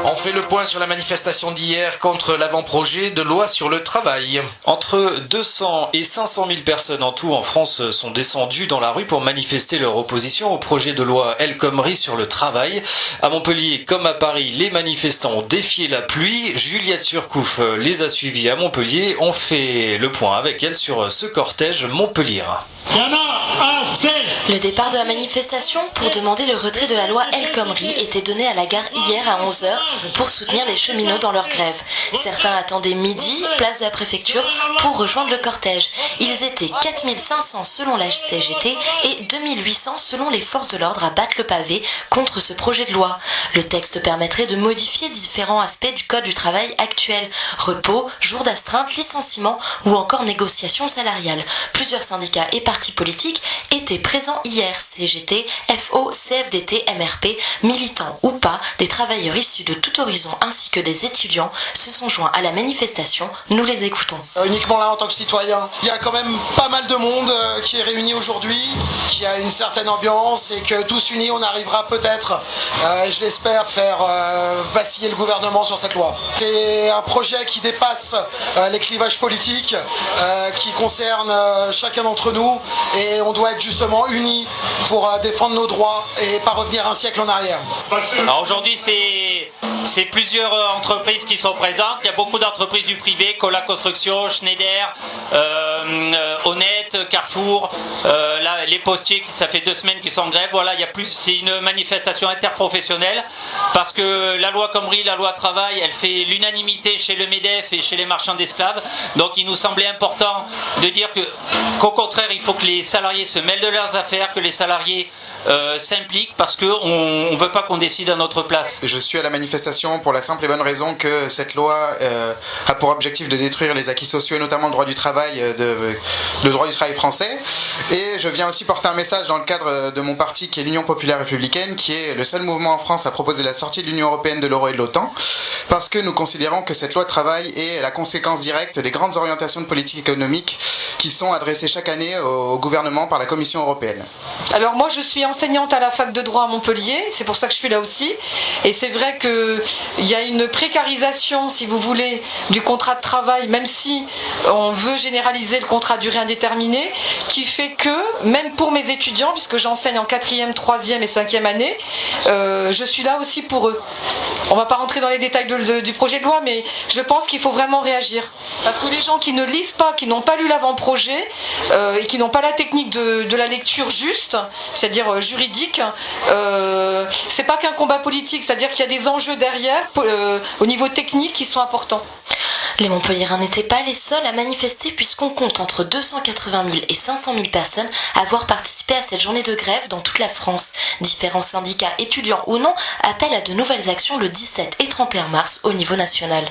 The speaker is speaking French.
On fait le point sur la manifestation d'hier contre l'avant-projet de loi sur le travail. Entre 200 et 500 000 personnes en tout en France sont descendues dans la rue pour manifester leur opposition au projet de loi El Khomri sur le travail. À Montpellier comme à Paris, les manifestants ont défié la pluie. Juliette Surcouf les a suivis à Montpellier. On fait le point avec elle sur ce cortège montpelliérain. Le départ de la manifestation pour demander le retrait de la loi El Khomri était donné à la gare hier à 11h pour soutenir les cheminots dans leur grève. Certains attendaient midi, place de la préfecture, pour rejoindre le cortège. Ils étaient 4500 selon la CGT et 2800 selon les forces de l'ordre à battre le pavé contre ce projet de loi. Le texte permettrait de modifier différents aspects du code du travail actuel. Repos, jours d'astreinte, licenciement ou encore négociations salariales. Plusieurs syndicats et partis politiques étaient présents hier. CGT, FO, CFDT, MRP, militants ou pas, des travailleurs issus de tout horizon ainsi que des étudiants se sont joints à la manifestation. Nous les écoutons. Uniquement là en tant que citoyen. Il y a quand même pas mal de monde qui est réuni aujourd'hui, qui a une certaine ambiance et que tous unis on arrivera peut-être, je l'espère, faire vaciller le gouvernement sur cette loi. C'est un projet qui dépasse les clivages politiques, qui concerne chacun d'entre nous et on doit être justement unis pour défendre nos droits et pas revenir un siècle en arrière. Alors aujourd'hui c'est plusieurs entreprises qui sont présentes. Il y a beaucoup d'entreprises du privé, Cola Construction, Schneider, Honnête, Carrefour, là, les postiers, ça fait 2 semaines qu'ils sont en grève. Voilà, c'est une manifestation interprofessionnelle parce que la loi Khomri, la loi travail, elle fait l'unanimité chez le MEDEF et chez les marchands d'esclaves. Donc il nous semblait important de dire qu'au contraire, il faut que les salariés se mêlent de leurs affaires, que les salariés s'impliquent parce qu'on ne veut pas qu'on décide à notre place. Je suis à la manifestation pour la simple et bonne raison que cette loi a pour objectif de détruire les acquis sociaux et notamment le droit du travail, le droit du travail français. Et je viens aussi porter un message dans le cadre de mon parti qui est l'Union Populaire Républicaine, qui est le seul mouvement en France à proposer la sortie de l'Union Européenne, de l'euro et de l'OTAN, parce que nous considérons que cette loi de travail est la conséquence directe des grandes orientations de politique économique qui sont adressées chaque année au gouvernement par la Commission européenne. Alors moi je suis enseignante à la fac de droit à Montpellier, c'est pour ça que je suis là aussi, et c'est vrai qu'il y a une précarisation, si vous voulez, du contrat de travail, même si on veut généraliser le contrat à durée indéterminée, qui fait que, même pour mes étudiants, puisque j'enseigne en 4e, 3e et 5e année, je suis là aussi pour eux. On ne va pas rentrer dans les détails du projet de loi, mais je pense qu'il faut vraiment réagir. Parce que les gens qui ne lisent pas, qui n'ont pas lu l'avant-projet, et qui n'ont pas la technique de la lecture juste, c'est-à-dire juridique, c'est pas qu'un combat politique, c'est-à-dire qu'il y a des enjeux derrière, au niveau technique, qui sont importants. Les Montpelliérains n'étaient pas les seuls à manifester puisqu'on compte entre 280 000 et 500 000 personnes à avoir participé à cette journée de grève dans toute la France. Différents syndicats, étudiants ou non, appellent à de nouvelles actions le 17 et 31 mars au niveau national.